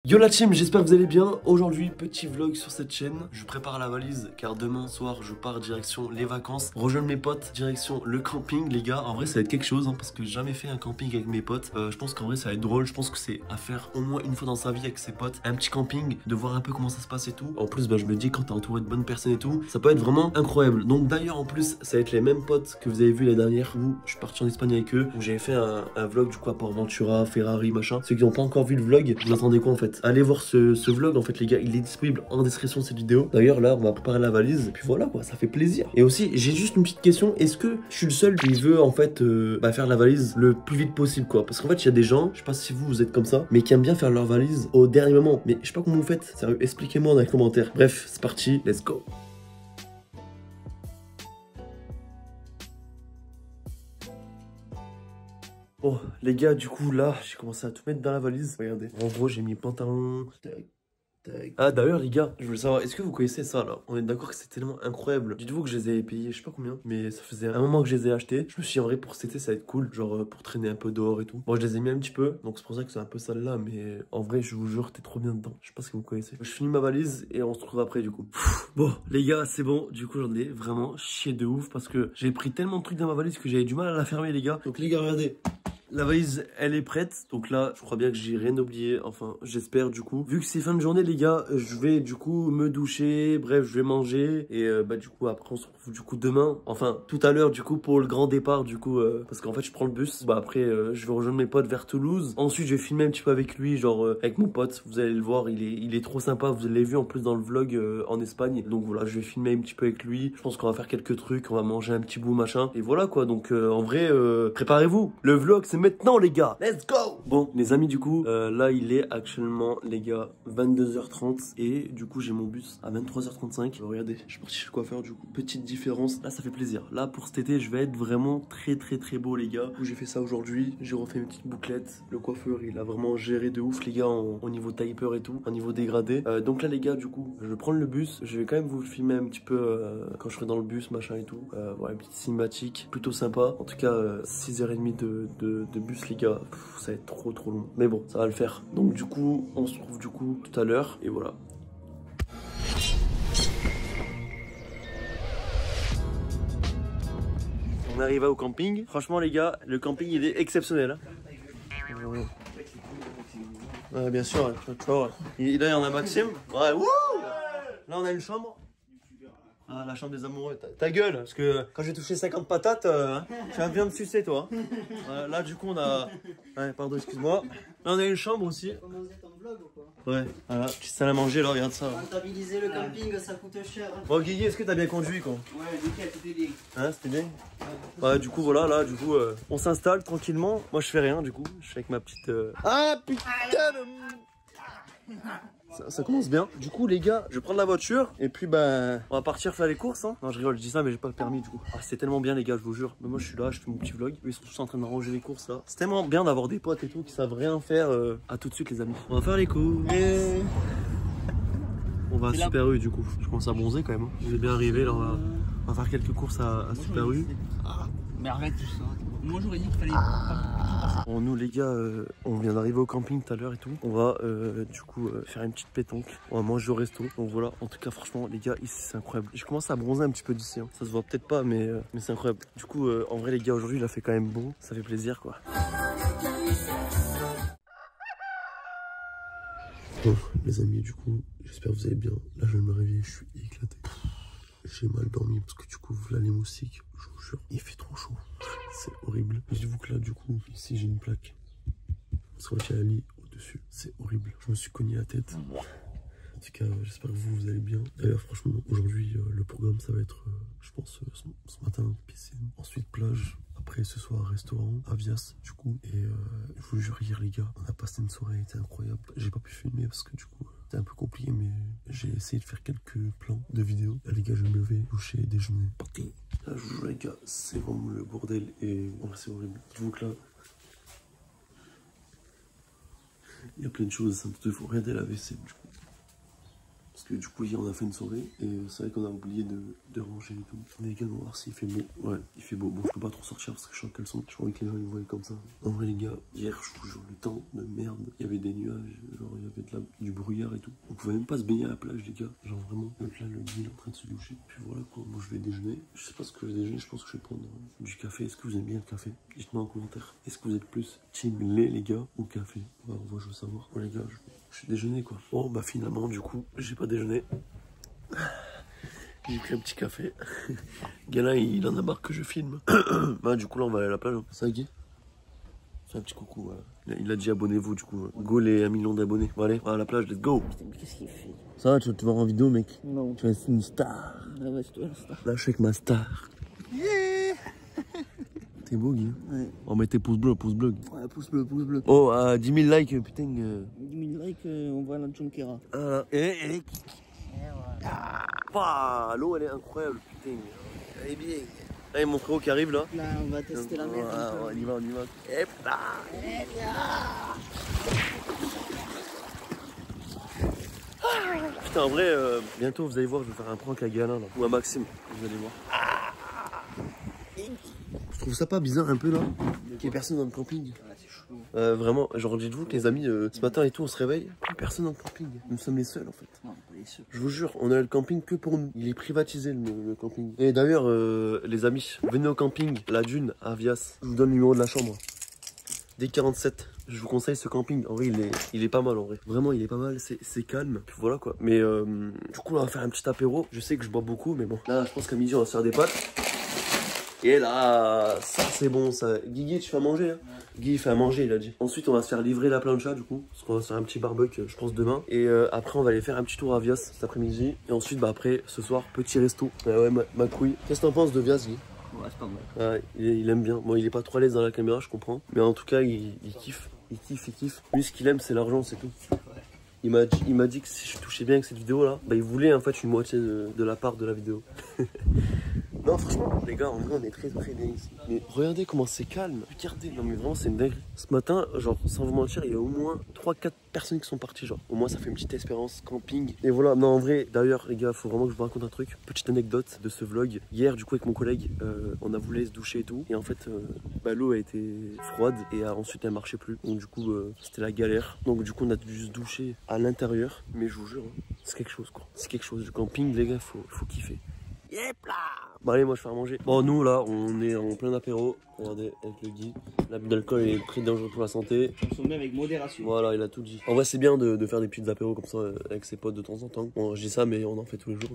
Yo la team, j'espère que vous allez bien. Aujourd'hui, petit vlog sur cette chaîne. Je prépare la valise car demain soir, je pars direction les vacances. Rejoindre mes potes, direction le camping, les gars. En vrai, ça va être quelque chose parce que j'ai jamais fait un camping avec mes potes. Je pense qu'en vrai, ça va être drôle. Je pense que c'est à faire au moins une fois dans sa vie avec ses potes. Un petit camping, de voir un peu comment ça se passe et tout. En plus, je me dis quand t'es entouré de bonnes personnes et tout, ça peut être vraiment incroyable. Donc d'ailleurs, en plus, ça va être les mêmes potes que vous avez vu la dernière où je suis parti en Espagne avec eux, où j'avais fait un vlog du coup à Port Ventura, Ferrari, machin. Ceux qui n'ont pas encore vu le vlog, vous attendez quoi en fait? Allez voir ce vlog en fait les gars, il est disponible en description de cette vidéo. D'ailleurs là on va préparer la valise et puis voilà quoi, ça fait plaisir. Et aussi j'ai juste une petite question, est-ce que je suis le seul qui veut en fait faire la valise le plus vite possible quoi? Parce qu'en fait il y a des gens, je sais pas si vous êtes comme ça, mais qui aiment bien faire leur valise au dernier moment. Mais je sais pas comment vous faites, sérieux, expliquez-moi dans les commentaires. Bref, c'est parti, let's go. Bon les gars, du coup là j'ai commencé à tout mettre dans la valise. Regardez, en gros j'ai mis pantalon. Ah d'ailleurs les gars, je voulais savoir, est-ce que vous connaissez ça là? On est d'accord que c'est tellement incroyable. Dites-vous que je les ai payés, je sais pas combien, mais ça faisait un moment que je les ai achetés. Je me suis dit en vrai pour cet été ça va être cool, genre pour traîner un peu dehors et tout. Bon je les ai mis un petit peu, donc c'est pour ça que c'est un peu sale là, mais en vrai je vous jure t'es trop bien dedans. Je sais pas si vous connaissez. Je finis ma valise et on se retrouve après du coup. Bon les gars c'est bon, du coup j'en ai vraiment chié de ouf parce que j'ai pris tellement de trucs dans ma valise que j'avais du mal à la fermer les gars. Donc les gars regardez. La valise, elle est prête. Donc là, je crois bien que j'ai rien oublié. Enfin, j'espère du coup. Vu que c'est fin de journée, les gars, je vais du coup me doucher. Bref, je vais manger. Et du coup, après, on se retrouve du coup demain. Enfin, tout à l'heure, du coup, pour le grand départ, du coup. Parce qu'en fait, je prends le bus. Après, je vais rejoindre mes potes vers Toulouse. Ensuite, je vais filmer un petit peu avec lui. Genre, avec mon pote. Vous allez le voir, il est trop sympa. Vous l'avez vu en plus dans le vlog en Espagne. Donc voilà, je vais filmer un petit peu avec lui. Je pense qu'on va faire quelques trucs. On va manger un petit bout, machin. Et voilà quoi. Donc, en vrai, préparez-vous. Le vlog, c'est maintenant les gars, let's go. Bon les amis du coup là il est actuellement les gars 22h30 et du coup j'ai mon bus à 23h35. Regardez, je suis parti chez le coiffeur du coup, petite différence, là ça fait plaisir. Là pour cet été je vais être vraiment très beau les gars. J'ai fait ça aujourd'hui, j'ai refait une petite bouclette. Le coiffeur il a vraiment géré de ouf les gars au niveau taper et tout, au niveau dégradé. Donc là les gars du coup je vais prendre le bus, je vais quand même vous filmer un petit peu quand je serai dans le bus machin et tout. Voilà une petite cinématique plutôt sympa. En tout cas 6h30 de bus les gars, ça va être trop long. Mais bon, ça va le faire. Donc du coup, on se retrouve du coup tout à l'heure. Et voilà. On arrive au camping. Franchement les gars, le camping il est exceptionnel. Ouais, bien sûr, tu vois. Là il y en a Maxime. Ouais, wouh. Là on a une chambre. Ah, la chambre des amoureux, ta gueule, parce que quand j'ai touché 50 patates, tu vas bien me sucer toi. Là du coup on a... Ouais, pardon, excuse-moi. Là on a une chambre aussi. Comment vous êtes en vlog ou quoi? Ouais, voilà, petite salle à manger là, regarde ça. Rentabiliser le camping, ça coûte cher. Bon Guigui, est-ce que t'as bien conduit quoi? Ouais, nickel, c'était bien. Hein, c'était bien? Ouais, du coup voilà, là du coup on s'installe tranquillement. Moi je fais rien du coup, je suis avec ma petite... Ah putain de... Ça commence bien. Du coup les gars, je vais prendre la voiture et puis on va partir faire les courses hein. Non je rigole, je dis ça mais j'ai pas le permis du coup. Ah c'est tellement bien les gars, je vous jure. Mais moi je suis là, je fais mon petit vlog. Ils sont tous en train de ranger les courses là. C'est tellement bien d'avoir des potes et tout qui savent rien faire. À tout de suite les amis. On va faire les courses. On va à Super U du coup. Je commence à bronzer quand même hein. Je vais bien arriver là, on va faire quelques courses à Super U. Mais arrête tout ça. Moi j'aurais dit qu'il fallait... Bon nous les gars, on vient d'arriver au camping tout à l'heure et tout. On va du coup faire une petite pétanque. On va manger au resto. Donc voilà, en tout cas franchement les gars ici c'est incroyable. Je commence à bronzer un petit peu d'ici hein. Ça se voit peut-être pas mais c'est incroyable. Du coup en vrai les gars aujourd'hui il a fait quand même beau. Ça fait plaisir quoi. Bon les amis du coup j'espère que vous allez bien. Là je vais me réveiller, je suis éclaté. J'ai mal dormi parce que du coup là les moustiques, je vous jure, il fait trop chaud. C'est horrible. Dites-vous que là du coup, ici j'ai une plaque. Sur le lit au-dessus. C'est horrible. Je me suis cogné la tête. En tout cas, j'espère que vous allez bien. D'ailleurs, franchement, aujourd'hui, le programme, ça va être, je pense, ce matin, piscine. Ensuite, plage. Après, ce soir, restaurant, Avias, du coup. Et je vous jure, hier, les gars, on a passé une soirée, c'était incroyable. J'ai pas pu filmer parce que du coup, c'était un peu compliqué, mais j'ai essayé de faire quelques plans de vidéos. Là, les gars, je vais me lever, doucher, déjeuner. Là, je vous jure, les gars, c'est vraiment le bordel et oh, c'est horrible. Dites-vous que là, il y a plein de choses, il faut regarder la vaisselle, du coup. Parce que du coup, hier, on a fait une soirée et c'est vrai qu'on a oublié de ranger et tout. Les gars, on va voir s'il fait beau. Ouais, il fait beau. Bon, je peux pas trop sortir parce que je suis en caleçon. Je crois que les gens ils me voient comme ça. En vrai, les gars, hier, je vous jure, le temps de merde. Il y avait des nuages, genre, il y avait du brouillard et tout. On pouvait même pas se baigner à la plage, les gars. Genre, vraiment. Donc là, le gars, il est en train de se doucher. Puis voilà, quoi. Moi, je vais déjeuner. Je sais pas ce que je vais déjeuner. Je pense que je vais prendre du café. Est-ce que vous aimez bien le café? Dites-moi en commentaire. Est-ce que vous êtes plus team lait, les gars, ou café? Ouais, je veux savoir. Bon, les gars, je suis déjeuné, quoi. Bon, bah, finalement, du coup, j'ai pas déjeuné. J'ai pris un petit café. Gala, il en a marre que je filme. Bah, du coup, là, on va aller à la plage. Ça y est. Fais un petit coucou. Voilà. Il a dit abonnez-vous, du coup. Go les 1 million d'abonnés. Bon, allez, on va à la plage, let's go. Putain, mais qu'est-ce qu'il fait? Ça va, tu vas te voir en vidéo, mec? Non. Tu vas être une star. Ah ouais, c'est toi la star. Là, je suis avec ma star. Yeah. T'es beau, Guy. Ouais. On met tes pouces bleus, pouces bleus. Ouais, pouce bleu, pouce bleu. Oh, à 10 000 likes, putain. 10 000 likes, on voit la Junquera. Ah, et ah, l'eau, elle est incroyable, putain. Elle est bien. Là, il y a mon frérot qui arrive là. Là, on va tester la mer. On y va, on y va. Hop là. Putain, en vrai, bientôt vous allez voir, je vais faire un prank à Gala là. Ou à Maxime, vous allez voir. Je trouve ça pas bizarre un peu là qu'il y ait personne dans le camping. Ouais, c'est chaud. Vraiment, genre dites-vous que les amis, ce matin et tout, on se réveille, plus personne dans le camping. Nous sommes les seuls en fait. Non, on est sûr. Je vous jure, on a le camping que pour nous. Il est privatisé le camping. Et d'ailleurs, les amis, venez au camping, la Dune, à Vias. Je vous donne le numéro de la chambre. D47. Je vous conseille ce camping. En vrai, il est pas mal en vrai. Vraiment, il est pas mal. C'est calme. Puis voilà quoi. Mais du coup, là, on va faire un petit apéro. Je sais que je bois beaucoup, mais bon. Là, je pense qu'à midi, on va se faire des pâtes. Et là, ça c'est bon ça. Guigui, tu fais à manger hein? Guy fait à manger, il a dit. Ensuite, on va se faire livrer la plancha du coup. Parce qu'on va se faire un petit barbecue, je pense, demain. Et après, on va aller faire un petit tour à Vias cet après-midi. Et ensuite, bah après, ce soir, petit resto. Ouais, ma couille. Qu'est-ce que t'en penses de Vias, Guy? Ouais, c'est pas mal. Ouais, il aime bien. Bon, il est pas trop à l'aise dans la caméra, je comprends. Mais en tout cas, il kiffe. Il kiffe. Lui, ce qu'il aime, c'est l'argent, c'est tout. Ouais. Il m'a dit que si je touchais bien avec cette vidéo là, bah il voulait en fait une moitié de la part de la vidéo. Non franchement les gars, en vrai on est très bien ici. Mais regardez comment c'est calme. Regardez, non mais vraiment c'est une dinguerie. Ce matin, genre sans vous mentir, il y a au moins 3-4 personnes qui sont parties genre. Au moins ça fait une petite expérience camping. Et voilà, non en vrai, d'ailleurs les gars, faut vraiment que je vous raconte un truc. Petite anecdote de ce vlog. Hier du coup avec mon collègue, on a voulu se doucher et tout. Et en fait, bah, l'eau a été froide et ensuite elle marchait plus. Donc du coup c'était la galère. Donc du coup on a dû se doucher à l'intérieur, mais je vous jure, hein, c'est quelque chose quoi. C'est quelque chose. Du camping, les gars, faut kiffer. Yep là. Bon allez, moi je vais faire manger. Bon nous là, on est en plein apéro. Regardez, avec le Guy. L'abus d'alcool est très dangereux pour la santé. Consommer avec modération. Voilà, il a tout dit. En vrai, c'est bien de faire des petites apéros comme ça avec ses potes de temps en temps. Bon, je dis ça, mais on en fait tous les jours.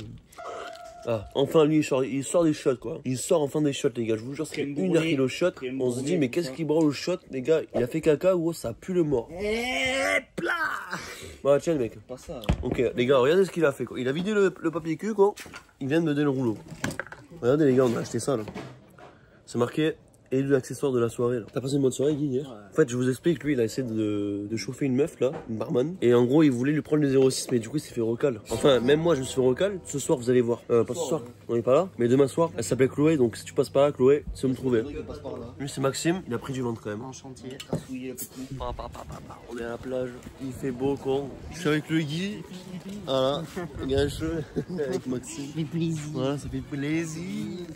Ah, enfin lui il sort des shots quoi. Il sort enfin des shots les gars, je vous jure, c'est une heure qu'il est au shot. On se dit mais qu'est-ce qu'il branle au shot les gars, il a fait caca gros, ça pue le mort. Bah tiens le mec. Pas ça. Ok les gars, regardez ce qu'il a fait quoi. Il a vidé le papier cul quoi. Il vient de me donner le rouleau. Regardez les gars, on a acheté ça là. C'est marqué élu l'accessoire de la soirée là. T'as passé une bonne soirée Guy hier? Ouais. En fait je vous explique, lui il a essayé de chauffer une meuf là, une barman. Et en gros il voulait lui prendre le 06 mais du coup il s'est fait recal. Enfin même moi je me suis fait recal, ce soir vous allez voir. Pas ce soir, on est pas là. Mais demain soir, elle s'appelait Chloé, donc si tu passes par là Chloé, tu sais me trouver. Lui c'est Maxime, il a pris du ventre quand même. En chantier, t'as souillé le petit. On est à la plage, il fait beau con. Je suis avec le Guy. Voilà, grincheux avec Maxime. Ça fait plaisir. Voilà, ça fait plaisir.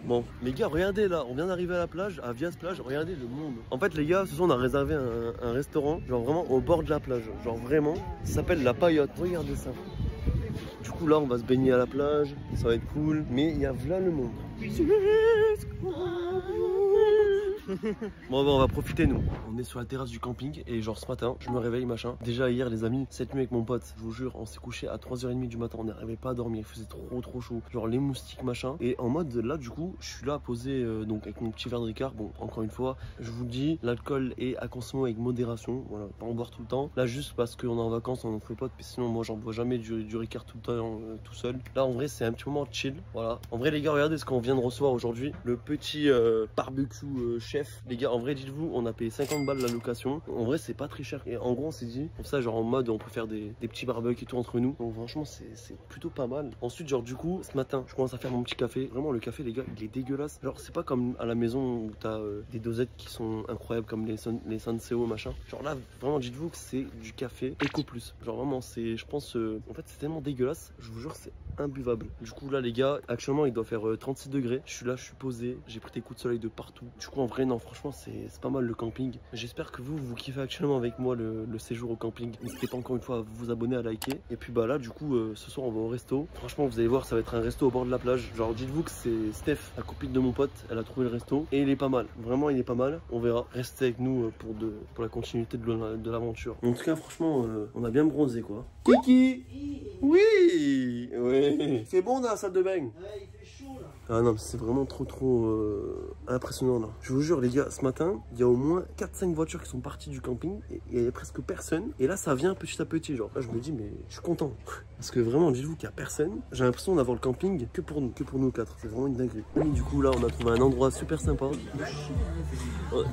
Bon, les gars, regardez là, on vient d'arriver à la plage, à Vias plage, regardez le monde. En fait, les gars, ce soir on a réservé un restaurant, genre vraiment au bord de la plage. Genre vraiment, ça s'appelle La Paillote. Regardez ça. Du coup, là, on va se baigner à la plage, ça va être cool. Mais il y a là le monde. Bon bah on va profiter nous. On est sur la terrasse du camping et genre ce matin je me réveille machin. Déjà hier les amis, cette nuit avec mon pote, je vous jure, on s'est couché à 3h30 du matin, on n'arrivait pas à dormir, il faisait trop chaud. Genre les moustiques machin. Et en mode là du coup je suis là posé donc avec mon petit verre de Ricard. Bon encore une fois je vous dis, l'alcool est à consommer avec modération. Voilà, pas en boire tout le temps. Là juste parce qu'on est en vacances, on entre potes, mais sinon moi j'en bois jamais du Ricard tout le temps tout seul. Là en vrai c'est un petit moment chill. Voilà. En vrai les gars regardez ce qu'on vient de recevoir aujourd'hui. Le petit barbecue chef chef. Les gars, en vrai, dites-vous, on a payé 50 balles la location. En vrai, c'est pas très cher. Et en gros, on s'est dit, pour ça, genre en mode, on peut faire des petits barbecues et tout entre nous. Donc franchement, c'est plutôt pas mal. Ensuite, genre du coup, ce matin, je commence à faire mon petit café. Vraiment, le café, les gars, il est dégueulasse. Genre, c'est pas comme à la maison où t'as des dosettes qui sont incroyables comme les Senseo machin. Genre là, vraiment, dites-vous que c'est du café Eco Plus. Genre vraiment, c'est, je pense, en fait, c'est tellement dégueulasse. Je vous jure, c'est imbuvable. Du coup, là, les gars, actuellement, il doit faire 36 degrés. Je suis là, je suis posé. J'ai pris des coups de soleil de partout. Du coup, en vrai, non, franchement, c'est pas mal le camping. J'espère que vous kiffez actuellement avec moi le séjour au camping. N'hésitez pas encore une fois à vous abonner, à liker. Et puis, bah là, du coup, ce soir, on va au resto. Franchement, vous allez voir, ça va être un resto au bord de la plage. Genre, dites-vous que c'est Steph, la copine de mon pote. Elle a trouvé le resto. Et il est pas mal. Vraiment, il est pas mal. On verra. Restez avec nous pour la continuité de l'aventure. En tout cas, franchement, on a bien bronzé, quoi. Kiki! Oui! Ouais! C'est bon dans la salle de bain? Ouais, il fait chaud là. Ah non, c'est vraiment trop impressionnant là. Je vous jure les gars, ce matin, il y a au moins 4-5 voitures qui sont parties du camping et il y avait presque personne. Et là, ça vient petit à petit, genre. Là, je me dis, mais je suis content. Parce que vraiment, dites-vous qu'il n'y a personne. J'ai l'impression d'avoir le camping que pour nous 4. C'est vraiment une dinguerie. Et du coup, là, on a trouvé un endroit super sympa.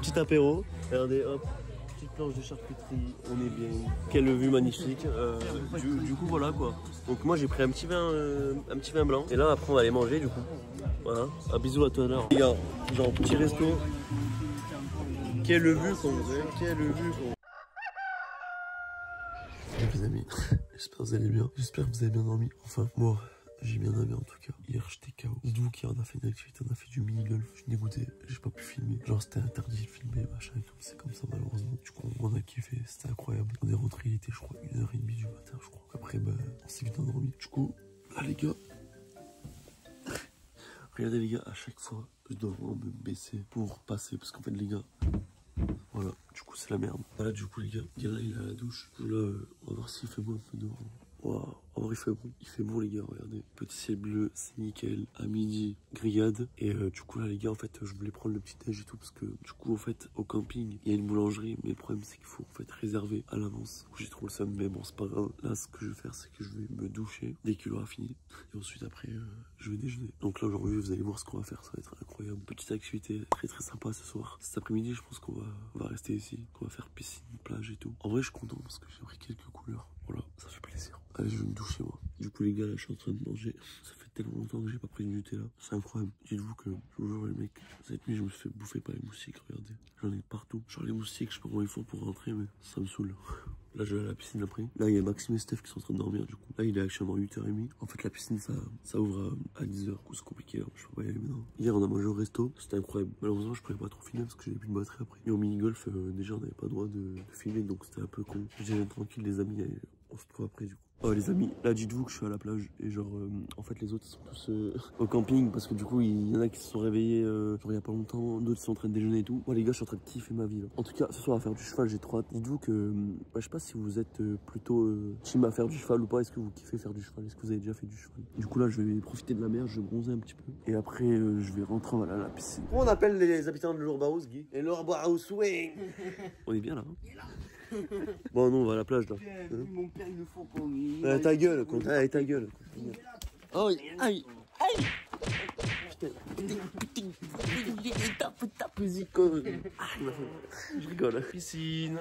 Petit apéro. Regardez, hop. Petite planche de charcuterie, on est bien. Quelle vue magnifique. Du coup voilà quoi. Donc moi j'ai pris un petit vin blanc. Et là après on va aller manger du coup. Voilà. Un bisou à toi là. Les gars, genre petit resto. Quelle vue qu'on veut. Quelle vue qu'on. Les amis, j'espère que vous allez bien. J'espère que vous avez bien dormi. Enfin moi. J'ai bien dormi en tout cas. Hier j'étais KO. Dites-vous qu'hier on a fait une activité, on a fait du mini-golf. Je suis dégoûté, j'ai pas pu filmer. Genre c'était interdit de filmer, machin, c'est comme ça malheureusement. Du coup on a kiffé, c'était incroyable. On est rentré, il était je crois 1h30 du matin je crois. Après bah on s'est vite endormi. Du coup, là les gars. Regardez les gars, à chaque fois je dois vraiment me baisser pour passer. Parce qu'en fait les gars, voilà, du coup c'est la merde. Voilà du coup les gars, là il est à la douche. Là on va voir s'il fait beau un peu dehors. Waouh, en vrai il fait bon les gars, regardez. Petit ciel bleu, c'est nickel. À midi, grillade. Et du coup là les gars, en fait je voulais prendre le petit déj et tout. Parce que du coup en fait au camping, il y a une boulangerie. Mais le problème c'est qu'il faut en fait réserver à l'avance. J'ai trop le seum, mais bon c'est pas grave. Là ce que je vais faire c'est que je vais me doucher dès qu'il aura fini. Et ensuite après je vais déjeuner. Donc là aujourd'hui vous allez voir ce qu'on va faire, ça va être incroyable. Petite activité très sympa ce soir. Cet après-midi je pense qu'on va rester ici. Qu'on va faire piscine, plage et tout. En vrai je suis content parce que j'ai pris quelques couleurs. Voilà, ça fait plaisir. Allez, je vais me doucher moi. Du coup les gars, là je suis en train de manger. Ça fait tellement longtemps que j'ai pas pris de Nutella. C'est incroyable. Dites-vous que toujours les mecs, cette nuit je me suis fait bouffer par les moustiques, regardez. J'en ai partout. Genre les moustiques, je sais pas comment ils font pour rentrer, mais ça me saoule. Là je vais à la piscine après. Là il y a Maxime et Steph qui sont en train de dormir du coup. Là il est actuellement 8h30. En fait la piscine ça ouvre à 10h. Du coup c'est compliqué là. Je peux pas y aller maintenant. Hier on a mangé au resto. C'était incroyable. Malheureusement je pouvais pas trop filmer parce que j'avais plus de batterie après. Et au mini-golf déjà on n'avait pas le droit de filmer donc c'était un peu con. J'ai tranquille les amis. On se retrouve après du coup. Oh les amis, là dites-vous que je suis à la plage et genre en fait les autres ils sont tous au camping parce que du coup il y en a qui se sont réveillés genre il y a pas longtemps, d'autres sont en train de déjeuner et tout. Moi les gars je suis en train de kiffer ma vie là. En tout cas ce soir on va faire du cheval, j'ai trop hâte. Dites-vous que je sais pas si vous êtes plutôt team à faire du cheval ou pas, est-ce que vous kiffez faire du cheval, est-ce que vous avez déjà fait du cheval. Du coup là je vais profiter de la mer, je vais bronzer un petit peu et après je vais rentrer voilà, à la piscine. Comment on appelle les habitants de l'Urbaus, Guy? Les l'Urbaus Swing. On est bien là hein. Bon non on va à la plage là. Mon père il le faut pour lui. Ta gueule, con. Allez, ta gueule. Oh, aïe, aïe. Putain. Tape, zico. Je rigole. Piscine.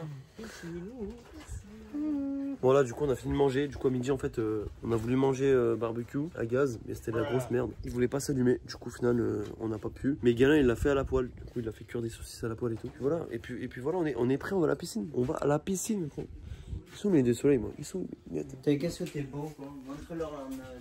Bon là du coup on a fini de manger. Du coup à midi en fait on a voulu manger barbecue à gaz. Mais c'était de la grosse merde. Il voulait pas s'allumer. Du coup au final on n'a pas pu. Mais Galin il l'a fait à la poêle. Du coup il a fait cuire des saucisses à la poêle et tout. Voilà. Et puis voilà on est prêt, on va à la piscine. On va à la piscine. Ils sont les deux soleils moi. Ils sont. Qu'est-ce que t'es beau quoi. Montre-leur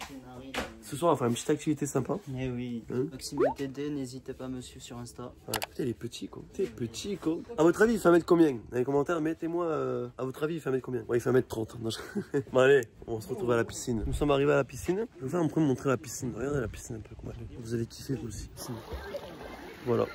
tes narines. Ce soir on va faire une petite activité sympa. Eh oui. Hein Maxime TD, n'hésitez pas à me suivre sur Insta. Ouais. Putain il est petit quoi. T'es petit quoi. À votre avis il fait 1m combien? Dans les commentaires mettez-moi à votre avis il fait 1m combien? Ouais il fait 1m30. Non, bon allez, on se retrouve à la piscine. Nous sommes arrivés à la piscine. Je vais faire un peu montrer la piscine. Regardez la piscine un peu comment elle est. Vous allez kiffer vous aussi. Voilà.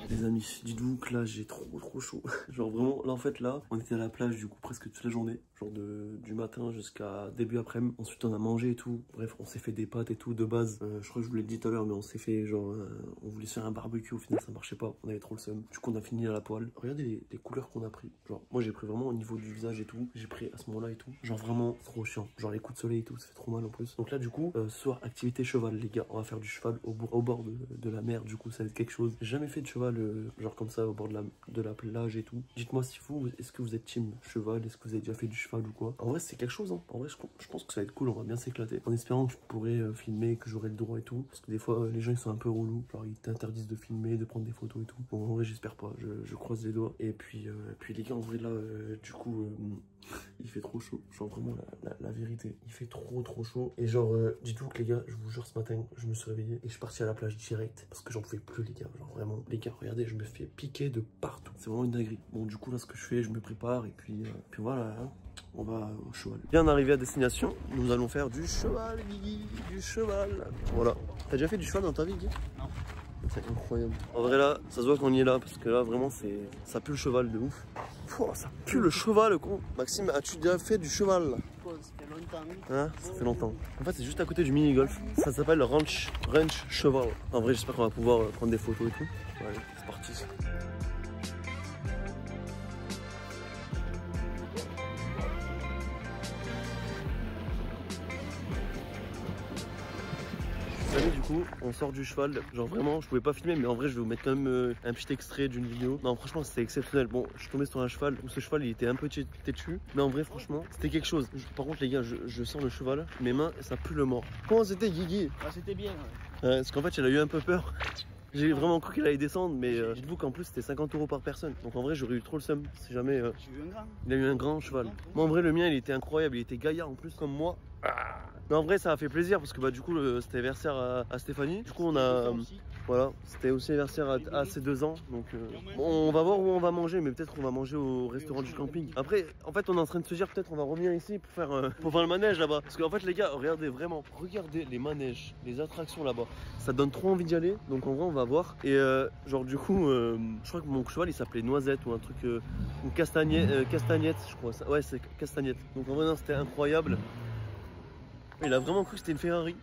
Les amis, dites-vous que là j'ai trop chaud. Genre vraiment, là en fait là, on était à la plage du coup presque toute la journée. genre du matin jusqu'à début après-midi. Ensuite on a mangé et tout. Bref, on s'est fait des pâtes et tout de base. Je crois que je vous l'ai dit tout à l'heure, mais on s'est fait genre, on voulait se faire un barbecue, au final ça marchait pas. On avait trop le seum. Du coup on a fini à la poêle. Regardez les couleurs qu'on a pris. Genre moi j'ai pris vraiment au niveau du visage et tout. J'ai pris à ce moment-là et tout. Genre vraiment trop chiant. Genre les coups de soleil et tout, ça fait trop mal en plus. Donc là du coup, ce soir activité cheval les gars. On va faire du cheval au bord de la mer. Du coup ça va être quelque chose. J'ai jamais fait de cheval genre comme ça au bord de la plage et tout. Dites-moi si vous, est-ce que vous êtes team cheval? Est-ce que vous avez déjà fait du cheval ou quoi? En vrai c'est quelque chose hein. En vrai je pense que ça va être cool. On va bien s'éclater. En espérant que je pourrai filmer, que j'aurai le droit et tout. Parce que des fois les gens ils sont un peu relous. Genre ils t'interdisent de filmer, de prendre des photos et tout. Bon en vrai j'espère pas. Je croise les doigts. Et puis les gars en vrai là du coup il fait trop chaud. Genre vraiment la vérité. Il fait trop chaud. Et genre dites-vous que les gars, je vous jure ce matin je me suis réveillé et je suis parti à la plage direct. Parce que j'en pouvais plus les gars. Genre vraiment les gars regardez je me fais piquer de partout. C'est vraiment une dinguerie. Bon du coup là ce que je fais je me prépare et puis voilà hein. On va au cheval. Bien arrivé à destination, nous allons faire du cheval, Guigui, du cheval. Voilà. T'as déjà fait du cheval dans ta vie, Guigui? Non. C'est incroyable. En vrai là, ça se voit qu'on y est là parce que là vraiment ça pue le cheval de ouf. Pouah, ça pue le cheval le con. Maxime, as-tu déjà fait du cheval là? Ça fait longtemps. Hein? Ça fait longtemps. En fait c'est juste à côté du mini-golf. Ça s'appelle le ranch cheval. En vrai j'espère qu'on va pouvoir prendre des photos et tout. Allez, c'est parti. Du coup on sort du cheval, genre vraiment je pouvais pas filmer mais en vrai je vais vous mettre quand même un petit extrait d'une vidéo. Non franchement c'était exceptionnel. Bon je suis tombé sur un cheval où ce cheval il était un peu têtu mais en vrai franchement c'était quelque chose. Par contre les gars je sens le cheval, mes mains ça pue le mort. Comment c'était Guigui? Ah, c'était bien. Parce qu'en fait elle a eu un peu peur. J'ai vraiment cru qu'il allait descendre mais dites-vous qu'en plus c'était 50 € par personne. Donc en vrai j'aurais eu trop le seum si jamais J'ai eu un grand. il a eu un grand cheval. Moi en vrai le mien il était incroyable, il était gaillard en plus comme moi. Mais en vrai ça a fait plaisir parce que bah du coup c'était anniversaire à Stéphanie. Du coup on a voilà, c'était aussi anniversaire à ses 2 ans. Donc bon, on va voir où on va manger, mais peut-être on va manger au restaurant du camping. Après en fait on est en train de se dire peut-être on va revenir ici pour faire le manège là-bas. Parce qu'en fait les gars regardez vraiment, regardez les manèges, les attractions là-bas. Ça donne trop envie d'y aller. Donc en vrai on va voir. Et genre du coup je crois que mon cheval il s'appelait Noisette ou un truc ou Castagnette je crois. Ouais c'est Castagnette. Donc en vrai non c'était incroyable. Il a vraiment cru que c'était une Ferrari.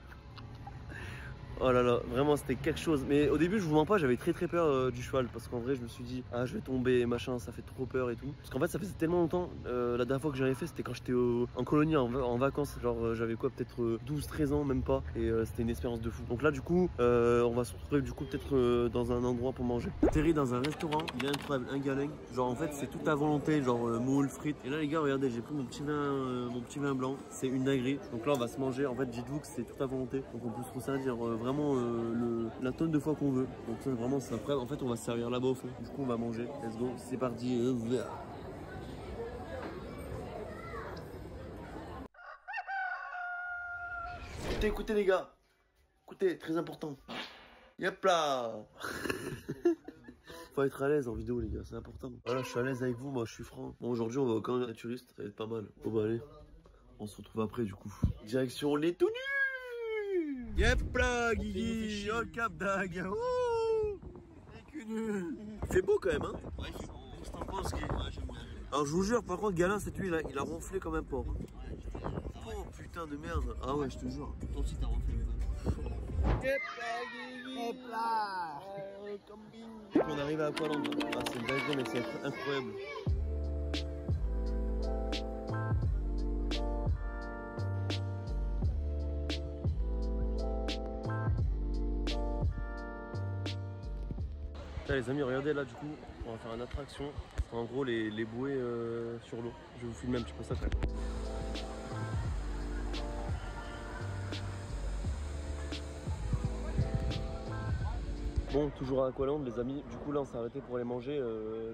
Oh là là, vraiment c'était quelque chose. Mais au début je vous mens pas, j'avais très peur du cheval. Parce qu'en vrai je me suis dit, ah je vais tomber machin, ça fait trop peur et tout. Parce qu'en fait ça faisait tellement longtemps, la dernière fois que j'avais fait c'était quand j'étais en colonie, en vacances. Genre j'avais quoi, peut-être 12-13 ans, même pas. Et c'était une expérience de fou. Donc là du coup, on va se retrouver du coup peut-être dans un endroit pour manger. Atterri dans un restaurant, il est incroyable, un galeng. Genre en fait c'est tout à volonté, genre moules, frites. Et là les gars regardez, j'ai pris mon petit vin blanc. C'est une dinguerie. Donc là on va se manger, en fait dites-vous que c'est tout à volonté. Donc on peut se resservir vraiment la tonne de fois qu'on veut. Donc ça vraiment c'est après en fait on va se servir là-bas au fond. Du coup on va manger. Let's go, c'est parti. Écoutez les gars. Écoutez, très important. Yep là. Faut être à l'aise en vidéo les gars, c'est important. Voilà, je suis à l'aise avec vous, moi je suis franc. Bon aujourd'hui on va au camp naturiste, ça va être pas mal. Bon bah allez, on se retrouve après du coup. Direction les tout nus. Yep là Guigui, oh le Cap d'Agde. Ouh, c'est beau quand même hein. Ouais, c'est bon. Qu'est-ce que t'en penses Guy? Ouais, j'aime bien. Alors je vous jure par contre Galin cette nuit il a ronflé comme un porc. Oh putain de merde. Ah ouais je te jure. Toi aussi t'as refait le On arrive à Aqualand. Ah, c'est une dinguerie, mais c'est incroyable. Là, les amis, regardez là du coup, on va faire une attraction. En gros les bouées sur l'eau. Je vais vous filmer un petit peu ça quand même. Bon, toujours à Aqualand les amis, du coup là on s'est arrêté pour aller manger,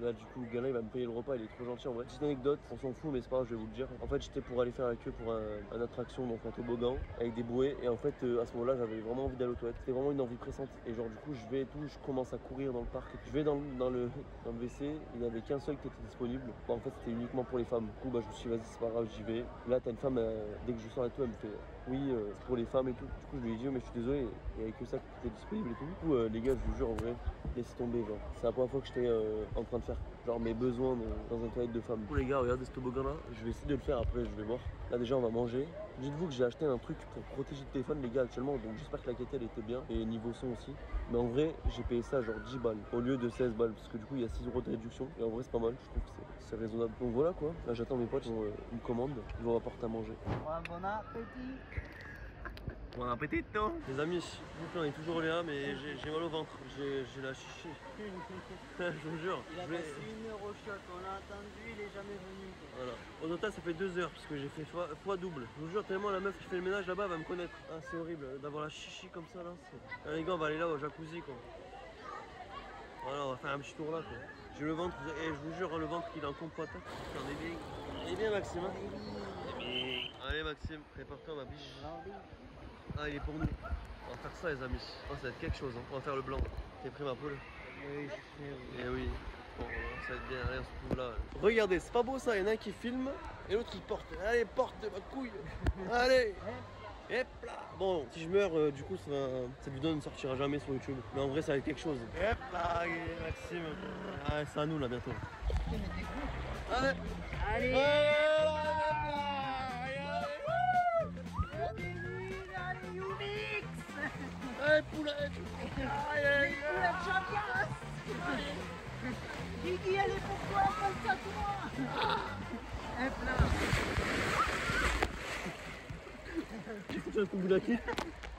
là du coup Galin il va me payer le repas, il est trop gentil en vrai. Petite anecdote, on s'en fout mais c'est pas grave, je vais vous le dire. En fait j'étais pour aller faire la queue pour une attraction, donc un toboggan avec des bouées, et en fait à ce moment là j'avais vraiment envie d'aller aux toilettes, c'était vraiment une envie pressante. Et genre du coup je vais et tout, je commence à courir dans le parc, je vais dans le WC, il n'y avait qu'un seul qui était disponible. Bon, en fait c'était uniquement pour les femmes, du coup bah, je me suis dit vas-y c'est pas grave j'y vais. Là t'as une femme, dès que je sors et tout elle me fait oui c'est pour les femmes et tout. Du coup je lui ai dit oh, mais je suis désolé, il n'y avait que ça qui était disponible et tout. Du coup les gars je vous jure, en vrai, laissez tomber, genre. C'est la première fois que j'étais en train de faire, genre, mes besoins dans un toilette de femme. Bon, les gars, regardez ce toboggan-là. Je vais essayer de le faire après, je vais voir. Là, déjà, on va manger. Dites-vous que j'ai acheté un truc pour protéger le téléphone, les gars, actuellement. Donc, j'espère que la qualité, elle était bien. Et niveau son aussi. Mais en vrai, j'ai payé ça, genre 10 balles au lieu de 16 balles. Parce que du coup, il y a 6 € de réduction. Et en vrai, c'est pas mal. Je trouve que c'est raisonnable. Donc, voilà quoi. Là, j'attends mes potes, ils ont une commande. Ils vont m'apporter à manger. Bon appétit. Bon appétit, non? Les amis, on est toujours là, mais j'ai mal au ventre. J'ai la chichi. Je vous jure. Il a passé 1 heure au shot, on l'a attendu, il est jamais venu. Voilà. Au total, ça fait 2 heures parce que j'ai fait fois double. Je vous jure, tellement la meuf qui fait le ménage là-bas va me connaître. Ah, c'est horrible d'avoir la chichi comme ça là. Ah, les gars, on va aller là au jacuzzi quoi. Voilà, on va faire un petit tour là quoi. J'ai le ventre, et je vous jure, hein, le ventre il est en compote. Hein. On est bien. Il est bien, Maxime. Hein. Allez, Maxime, prépare-toi ma biche. Ah, il est pour nous. On va faire ça, les amis. Oh, ça va être quelque chose. Hein. On va faire le blanc. T'es prêt, ma poule? Oui, je sais. Eh oui. Bon, ça va être bien. Allez, on se trouve là. Regardez, c'est pas beau ça. Il y en a un qui filme et l'autre il porte. Allez, porte ma couille. Allez. Hop là. Bon, si je meurs, du coup, cette vidéo ne sortira jamais sur YouTube. Mais en vrai, ça va être quelque chose. Hop là, Maxime. Ah, c'est à nous là bientôt. Allez. Allez. Allez, poulette. Allez, poulette champion. Guigui, elle est pour toi, pense à toi. Hop là. Tu as ton bout d'acquis.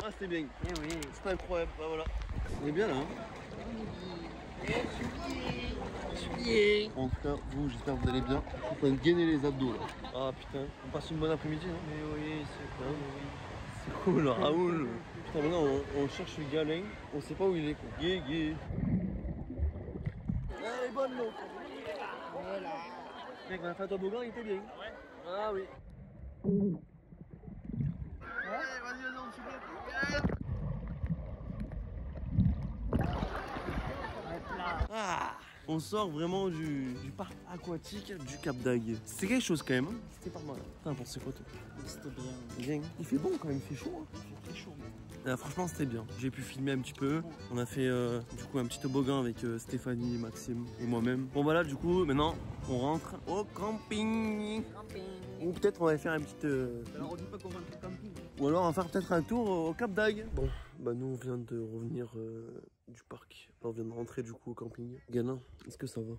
Ah, c'était bien. Eh oui. C'était incroyable. Bah voilà. On est bien là. Hein. En tout cas, vous, j'espère que vous allez bien. Je suis en train de gainer les abdos là. Ah putain, on passe une bonne après-midi, non? Mais oui, c'est cool. Oui. C'est cool, Raoul. Putain, maintenant on cherche le Galen, on sait pas où il est quoi. Gué. Ah, elle est bonne l'eau. Voilà. Mec, on a fait un toboggan, il était bien. Ouais. Ah oui. Allez, vas-y, on se fait. Ah, on sort vraiment du parc aquatique du Cap d'Agde. C'était quelque chose quand même. Hein. C'était pas mal. T'en pensé quoi toi? C'était bien. Bien. Il fait bon quand même, il fait chaud. Hein. Il fait très chaud. Franchement c'était bien. J'ai pu filmer un petit peu. On a fait du coup un petit toboggan avec Stéphanie, Maxime et moi-même. Bon voilà, du coup maintenant on rentre au camping. Ou peut-être on va faire un petit... Alors on dit pas qu'on rentre au camping. Ou alors on va faire peut-être un tour au Cap d'Agde. Bon, bah nous on vient de revenir du parc. Là, on vient de rentrer du coup au camping. Galin, est-ce que ça va?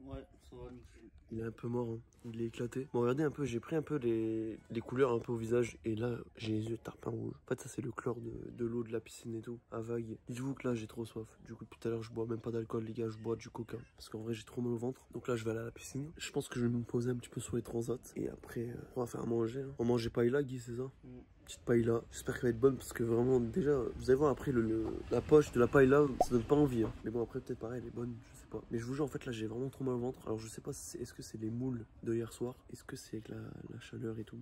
Ouais, ça va nickel. Il est un peu mort, hein. Il est éclaté. Bon, regardez un peu, j'ai pris un peu les couleurs un peu au visage. Et là, j'ai les yeux tarpin rouge. En fait, ça c'est le chlore de l'eau de la piscine et tout, à vague. Dites-vous que là, j'ai trop soif. Du coup, depuis tout à l'heure, je bois même pas d'alcool, les gars, je bois du coca. Parce qu'en vrai, j'ai trop mal au ventre. Donc là, je vais aller à la piscine. Je pense que je vais me poser un petit peu sur les transats. Et après, on va faire à manger. Hein. On mangeait paella, Guy, c'est ça? Petite paella. J'espère qu'elle va être bonne parce que vraiment, déjà, vous allez voir après la poche de la paella, ça donne pas envie. Hein. Mais bon, après, peut-être pareil, elle est bonne, je sais pas. Mais je vous jure, en fait, là, j'ai vraiment trop mal au ventre. Alors, je sais pas si est-ce que c'est les moules de hier soir? Est-ce que c'est avec la chaleur et tout?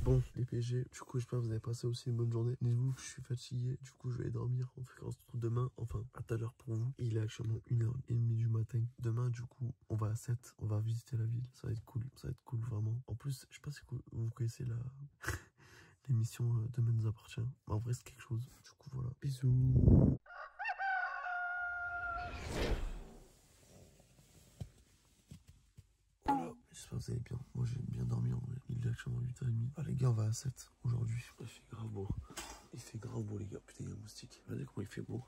Bon, les PG, du coup, j'espère que vous avez passé aussi une bonne journée. Dites-vous que je suis fatigué, du coup, je vais aller dormir. On se retrouve demain, enfin, à tout à l'heure pour vous. Il est actuellement 1h30 du matin. Demain, du coup, on va à 7, on va visiter la ville. Ça va être cool, vraiment. En plus, je sais pas si vous connaissez l'émission Demain nous appartient. Mais en vrai, c'est quelque chose. Du coup, voilà. Bisous. Voilà, j'espère que vous allez bien. Moi, j'ai bien dormi en vrai. Il est actuellement 8h30. Ah, les gars, on va à 7 aujourd'hui. Il fait grave beau. Il fait grave beau, les gars. Putain, il y a un moustique. Regardez comment il fait beau.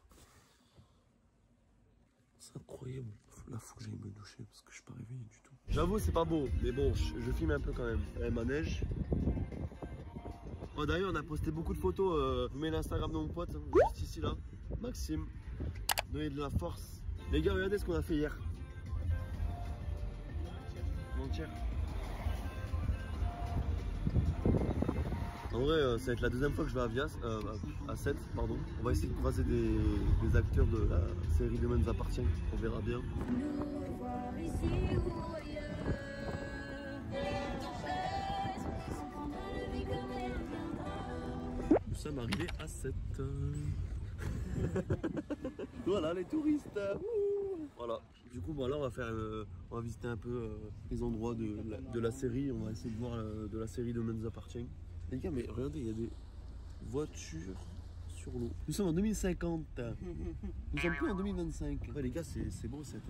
C'est incroyable. Là, faut que j'aille me doucher parce que je suis pas réveillé du tout. J'avoue, c'est pas beau. Mais bon, je filme un peu quand même. Elle manège. Oh, d'ailleurs, on a posté beaucoup de photos. Je vous mets l'Instagram de mon pote. Hein, juste ici, là. Maxime. Donnez de la force. Les gars, regardez ce qu'on a fait hier. Avant-hier. En vrai, ça va être la deuxième fois que je vais à Vias, à 7, pardon. On va essayer de croiser des acteurs de la série Demain nous appartient. On verra bien. Nous sommes arrivés à 7. Voilà les touristes. Voilà. Du coup, bon, là, on va visiter un peu les endroits de la série. On va essayer de voir de la série Demain nous appartient. Les gars, mais regardez, il y a des voitures sur l'eau. Nous sommes en 2050. Nous sommes plus en 2025. Ouais, les gars, c'est beau, cette.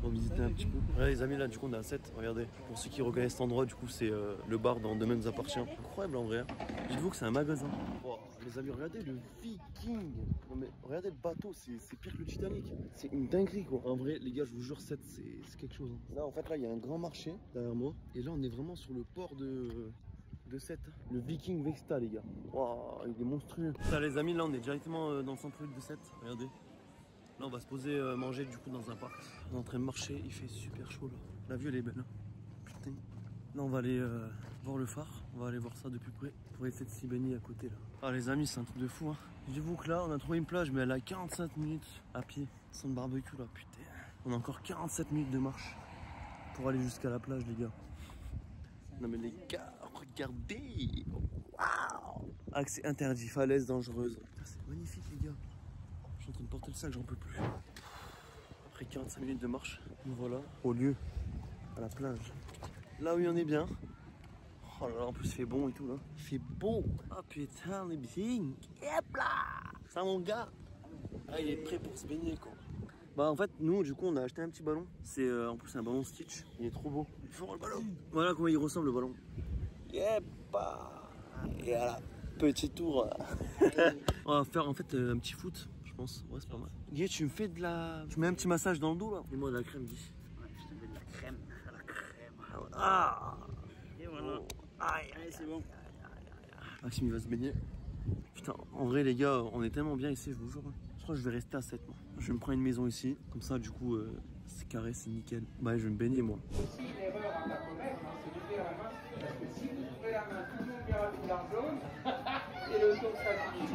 On va visiter un petit peu. Ouais, les amis, là, du coup, on est à 7. Regardez. Pour ceux qui reconnaissent cet endroit, du coup, c'est le bar dans Demain nous appartient. Incroyable en vrai. Dites-vous que c'est un magasin. Oh, les amis, regardez le Viking. Non, mais regardez le bateau, c'est pire que le Titanic. C'est une dinguerie, quoi. En vrai, les gars, je vous jure, 7, c'est quelque chose. Hein. Là, en fait, là, il y a un grand marché derrière moi. Et là, on est vraiment sur le port de 7. Le Viking Vexta, les gars. Waouh, il est monstrueux. Ça, les amis, là, on est directement dans le centre-ville de 7. Regardez. Là on va se poser manger du coup dans un parc. On est en train de marcher, il fait super chaud là. La vue elle est belle hein. Putain. Là on va aller voir le phare. On va aller voir ça de plus près pour essayer de s'y baigner à côté là. Ah les amis c'est un truc de fou hein. Dites-vous que là on a trouvé une plage mais elle a 45 minutes à pied. Sans barbecue là putain. On a encore 47 minutes de marche pour aller jusqu'à la plage les gars. Non mais les gars regardez. Waouh. Accès interdit, falaise dangereuse. C'est magnifique les gars. Je suis en train de porter le sac, j'en peux plus. Après 45 minutes de marche, nous voilà au lieu, à la plage. Là où on est bien. Oh là là, en plus il fait bon et tout là. Il fait beau. Ah putain, on est bien. Hop là. Ça mon gars. Ah il est prêt pour se baigner quoi. Bah en fait nous du coup on a acheté un petit ballon. C'est en plus un ballon Stitch. Il est trop beau. Il faut voir le ballon. Voilà comment il ressemble le ballon. Yepa. Et voilà. Petit tour. On va faire en fait un petit foot. Ouais, c'est pas mal. Guy, tu me fais de la. Tu mets un petit massage dans le dos là. Mets-moi de la crème, Guy. Ouais, je te mets de la crème. La crème. Ah. Et voilà. Oh. Aïe, allez, c'est bon. Maxime, il va se baigner. Putain, en vrai, les gars, on est tellement bien ici, je vous jure. Je crois que je vais rester à 7 moi. Je vais me prendre une maison ici. Comme ça, du coup, c'est carré, c'est nickel. Bah, je vais me baigner moi. Aussi, une erreur à pas commettre, hein, c'est d'ouvrir la main. Parce que si vous ouvrez la main, tout le monde verra le foulard jaune et le tour sera fini.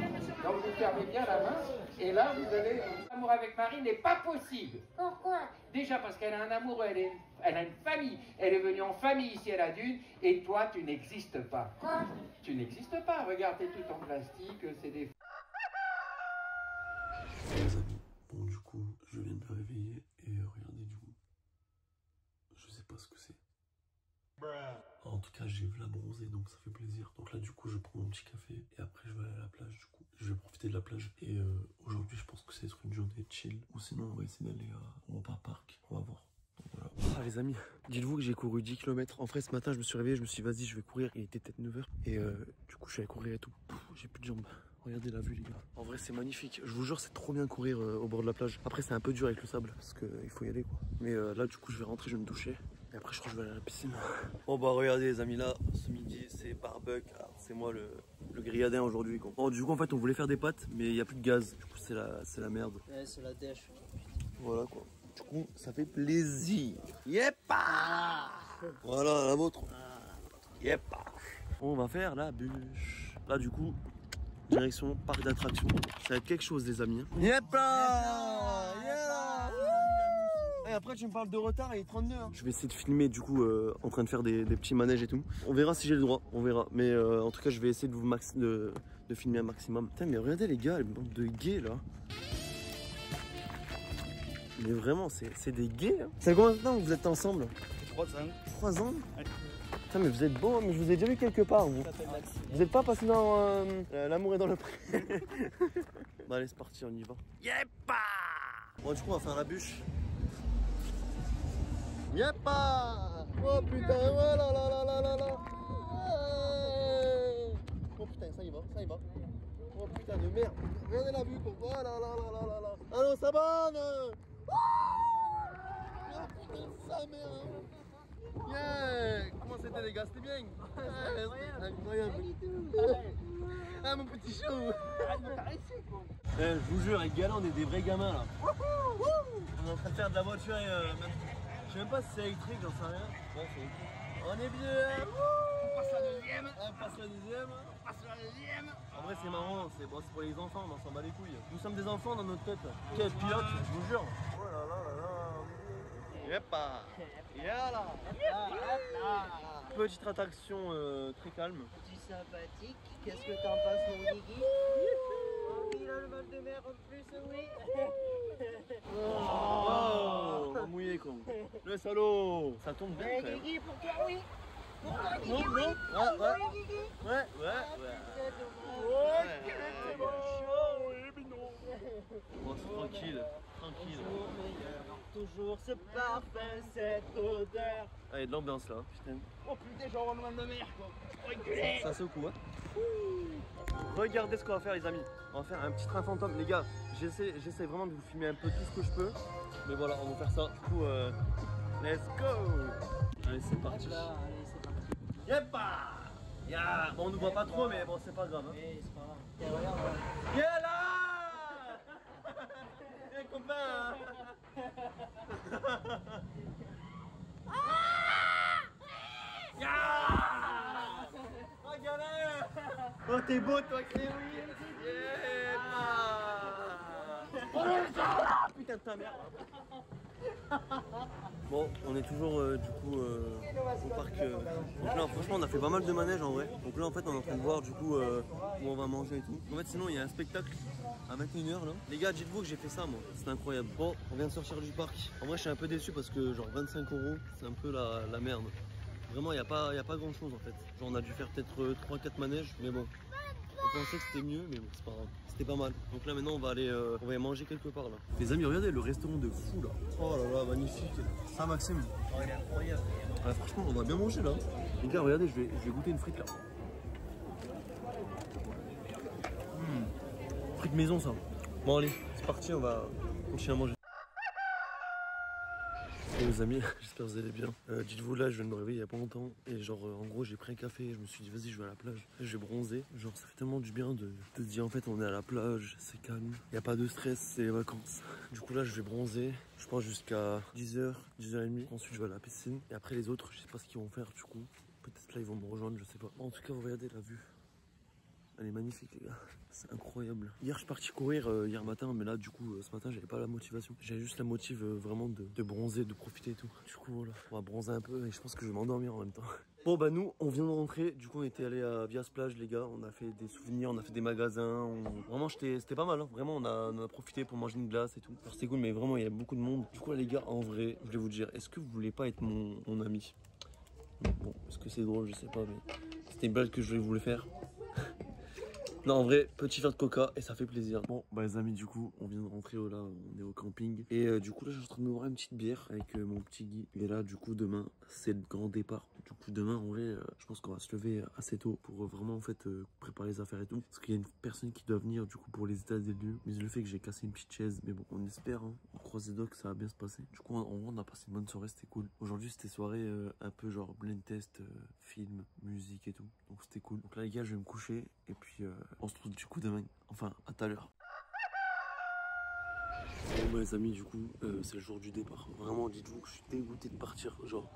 Donc vous fermez bien la main et là vous allez. L'amour avec Marie n'est pas possible. Pourquoi? Déjà parce qu'elle a un amoureux, elle a une famille. Elle est venue en famille ici à la Dune et toi tu n'existes pas. Quoi? Tu n'existes pas. Regarde, t'es tout en plastique, c'est des. Les amis, bon du coup, je viens de me réveiller et regardez du coup, je sais pas ce que c'est. En tout cas, j'ai vu la bronzer donc ça fait plaisir. Donc là, du coup, je prends mon petit café et après, je vais aller à la plage. Du coup, je vais profiter de la plage. Et aujourd'hui, je pense que c'est être une journée chill. Ou sinon, on va essayer d'aller au parc. On va voir. Donc voilà. Ah, les amis, dites-vous que j'ai couru 10 km. En vrai, ce matin, je me suis réveillé. Je me suis dit, vas-y, je vais courir. Il était peut-être 9 h. Et du coup, je suis allé courir et tout. J'ai plus de jambes. Regardez la vue les gars. En vrai c'est magnifique. Je vous jure c'est trop bien courir au bord de la plage. Après c'est un peu dur avec le sable parce qu'il faut y aller quoi. Mais là du coup je vais rentrer, je vais me doucher. Et après je crois que je vais aller à la piscine. Bon bah regardez les amis là, ce midi c'est barbecue. C'est moi le grilladin aujourd'hui quoi. Bon du coup en fait on voulait faire des pâtes mais il n'y a plus de gaz. Du coup c'est la merde. Ouais, c'est la dèche. Voilà quoi. Du coup ça fait plaisir. Yepa. Voilà la vôtre. Yepa. On va faire la bûche. Là du coup direction parc d'attractions. Ça va être quelque chose les amis. Yep là. Et après tu me parles de retard, il est 32 hein. Je vais essayer de filmer du coup en train de faire des petits manèges et tout. On verra si j'ai le droit, on verra. Mais en tout cas je vais essayer de filmer un maximum. Putain mais regardez les gars, les bandes de gays là. Mais vraiment c'est des gays hein. C'est combien de temps que vous êtes ensemble? 3 ans. 3 ans? Putain mais vous êtes beau hein, mais je vous ai déjà vu quelque part vous. Vous êtes pas passé dans l'amour est dans le pré. Bon allez c'est parti, on y va. Yepa. Bon du coup on va faire la bûche. Yepa. Oh putain, oh là là là là là là. Oh putain ça y va, ça y va. Oh putain de merde. Regardez la vue quoi. Oh là là là là là là. Ah non ça bonne. Oh putain sa mère. Yeah. Comment c'était les gars? C'était bien? Incroyable. Ah mon petit chou. Arrête de me caresser quoi. Je vous jure avec Gala on est des vrais gamins là. On est en train de faire de la voiture et je sais même pas si c'est électrique, j'en sais rien. Ouais, c'est électrique. On est bien. On passe la deuxième. On passe la deuxième. On passe la deuxième. En vrai c'est marrant, c'est bon, pour les enfants, on s'en bat les couilles. Nous sommes des enfants dans notre tête. Quel pilote, je vous jure. Oh là là là là. Yepa. Yala. Petite attraction très calme. Petit sympathique. Qu'est-ce que t'en penses mon Guigui? Oh, il a le mal de mer en plus, oui. Oh, on va mouiller con. Le salaud. Ça tombe bien quand même. Guigui, pour toi oui. Pour toi Guigui, Non, oui. non. Pour toi Guigui. Ouais. Oh, c'est bon. Oh, c'est tranquille, tranquille. Toujours meilleur, toujours ce parfum, cette odeur. Ah, il y a de l'ambiance là, putain. Oh putain, j'ai un mal de mer. Ça secoue, hein. Regardez ce qu'on va faire, les amis. On va faire un petit train fantôme. Les gars, j'essaie vraiment de vous filmer un peu tout ce que je peux. Mais voilà, on va faire ça. Du coup, let's go. Allez, c'est parti. Là, allez, c'est parti. Yepa. Yeah. Bon, on ne voit pas trop, mais bon, c'est pas grave. Hein. Oui, c'est pas grave. Tiens, regarde, regarde. Yeah là. Eh, copain. Yeah. Regardez. Oh, t'es beau, toi, Cléry. Putain de ta mère. Bon, on est toujours du coup au parc. Donc là, franchement, on a fait pas mal de manèges en vrai. Donc là, en fait, on est en train de voir du coup où on va manger et tout. En fait, sinon, il y a un spectacle à 21h là. Les gars, dites-vous que j'ai fait ça moi. C'est incroyable. Bon, on vient de sortir du parc. En vrai, je suis un peu déçu parce que genre 25 €, c'est un peu la merde. Vraiment, il n'y a pas grand chose en fait. Genre, on a dû faire peut-être 3-4 manèges, mais bon. On pensait que c'était mieux, mais bon, c'est pas grave. C'était pas mal. Donc là, maintenant, on va aller manger quelque part là. Les amis, regardez le restaurant de fou là. Oh là là, magnifique. Ça, Maxime. Oh, il est incroyable. Ouais, franchement, on va bien manger là. Les gars, regardez, je vais goûter une frite là. Frite maison, ça. Bon, allez, c'est parti, on va continuer à manger. Et les amis, j'espère que vous allez bien. Dites-vous là, je viens de me réveiller il y a pas longtemps et genre en gros j'ai pris un café et je me suis dit vas-y je vais à la plage. Je vais bronzer. Genre ça fait tellement du bien de se dire en fait on est à la plage, c'est calme, il n'y a pas de stress, c'est les vacances. Du coup là je vais bronzer, je pense jusqu'à 10h, 10h30. Ensuite je vais à la piscine et après les autres je sais pas ce qu'ils vont faire du coup. Peut-être là ils vont me rejoindre, je sais pas. En tout cas regardez la vue. Elle est magnifique les gars, c'est incroyable. Hier je suis parti courir hier matin, mais là du coup ce matin j'avais pas la motivation. J'avais juste la motive vraiment de bronzer, de profiter et tout. Du coup voilà, on va bronzer un peu et je pense que je vais m'endormir en même temps. Bon bah nous on vient de rentrer, du coup on était allé à Vias Plage les gars, on a fait des souvenirs, on a fait des magasins, vraiment c'était pas mal hein. Vraiment on a profité pour manger une glace et tout. Alors c'était cool mais vraiment il y a beaucoup de monde. Du coup là les gars en vrai, je voulais vous dire, est-ce que vous voulez pas être mon ami? Bon, est-ce que c'est drôle, je sais pas mais c'était une blague que je voulais faire. Non en vrai, petit verre de coca et ça fait plaisir. Bon bah les amis du coup on vient de rentrer là, on est au camping. Et du coup là je suis en train de me boire une petite bière avec mon petit Guy. Et là du coup demain c'est le grand départ. Du coup demain en vrai je pense qu'on va se lever assez tôt pour vraiment en fait préparer les affaires et tout. Parce qu'il y a une personne qui doit venir du coup pour les états des lieux. Mais le fait que j'ai cassé une petite chaise. Mais bon on espère, hein. On croise les doigts que ça va bien se passer. Du coup en vrai on a passé une bonne soirée, c'était cool. Aujourd'hui c'était soirée un peu genre blind test, film, musique et tout. Donc c'était cool. Donc là les gars je vais me coucher et puis on se trouve du coup demain, enfin à tout à l'heure. Bon bah les amis du coup c'est le jour du départ. Vraiment dites-vous que je suis dégoûté de partir. Genre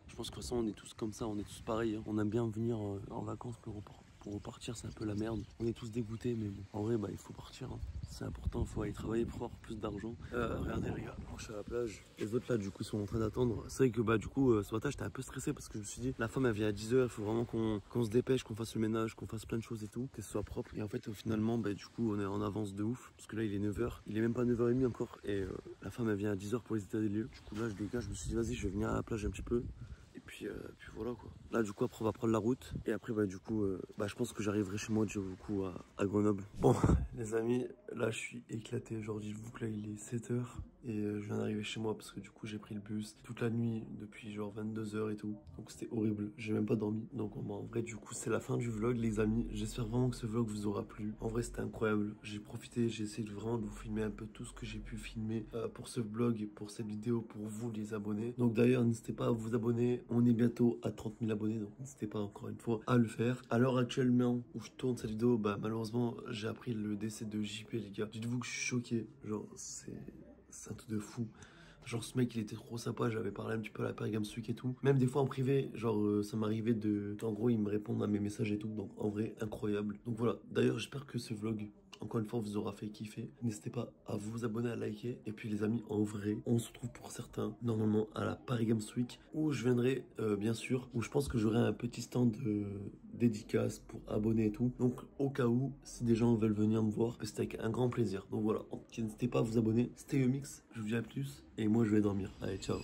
je pense que de toute façon on est tous comme ça, on est tous pareils hein. On aime bien venir en vacances pour repartir c'est un peu la merde. On est tous dégoûtés mais bon en vrai bah il faut partir hein. C'est important, il faut aller travailler pour avoir plus d'argent. Regardez les gars, moi je suis à la plage. Les autres là du coup sont en train d'attendre. C'est vrai que bah du coup ce matin j'étais un peu stressé parce que je me suis dit la femme elle vient à 10h, il faut vraiment qu'on se dépêche, qu'on fasse le ménage, qu'on fasse plein de choses et tout, que ce soit propre. Et en fait finalement bah du coup on est en avance de ouf. Parce que là il est 9h, il est même pas 9h30 encore. Et la femme elle vient à 10h pour les états des lieux. Du coup là je dégage, je me suis dit vas-y je vais venir à la plage un petit peu. Et puis voilà quoi. Là du coup après on va prendre la route. Et après bah du coup je pense que j'arriverai chez moi du coup à Grenoble. Bon les amis, là je suis éclaté. Genre dites-vous que là il est 7h. Et je viens d'arriver chez moi parce que du coup j'ai pris le bus toute la nuit depuis genre 22h et tout. Donc c'était horrible, j'ai même pas dormi. Donc en vrai du coup c'est la fin du vlog les amis. J'espère vraiment que ce vlog vous aura plu. En vrai c'était incroyable, j'ai profité, j'ai essayé vraiment de vous filmer un peu tout ce que j'ai pu filmer pour ce vlog et pour cette vidéo pour vous les abonnés. Donc d'ailleurs n'hésitez pas à vous abonner, on est bientôt à 30 000 abonnés. Donc n'hésitez pas encore une fois à le faire. À l'heure actuellement où je tourne cette vidéo, bah malheureusement j'ai appris le décès de JP les gars. Dites-vous que je suis choqué, genre c'est un truc de fou. Genre ce mec il était trop sympa, j'avais parlé un petit peu à la Paris Games Week et tout. Même des fois en privé, genre ça m'arrivait en gros il me répondent à mes messages et tout. Donc en vrai incroyable. Donc voilà, d'ailleurs j'espère que ce vlog encore une fois vous aura fait kiffer. N'hésitez pas à vous abonner, à liker. Et puis les amis en vrai on se retrouve pour certains normalement à la Paris Games Week où je viendrai bien sûr, où je pense que j'aurai un petit stand dédicace pour abonnés et tout. Donc au cas où si des gens veulent venir me voir, c'était avec un grand plaisir. Donc voilà, n'hésitez pas à vous abonner. C'était Yomix, je vous dis à plus et moi je vais dormir. Allez ciao.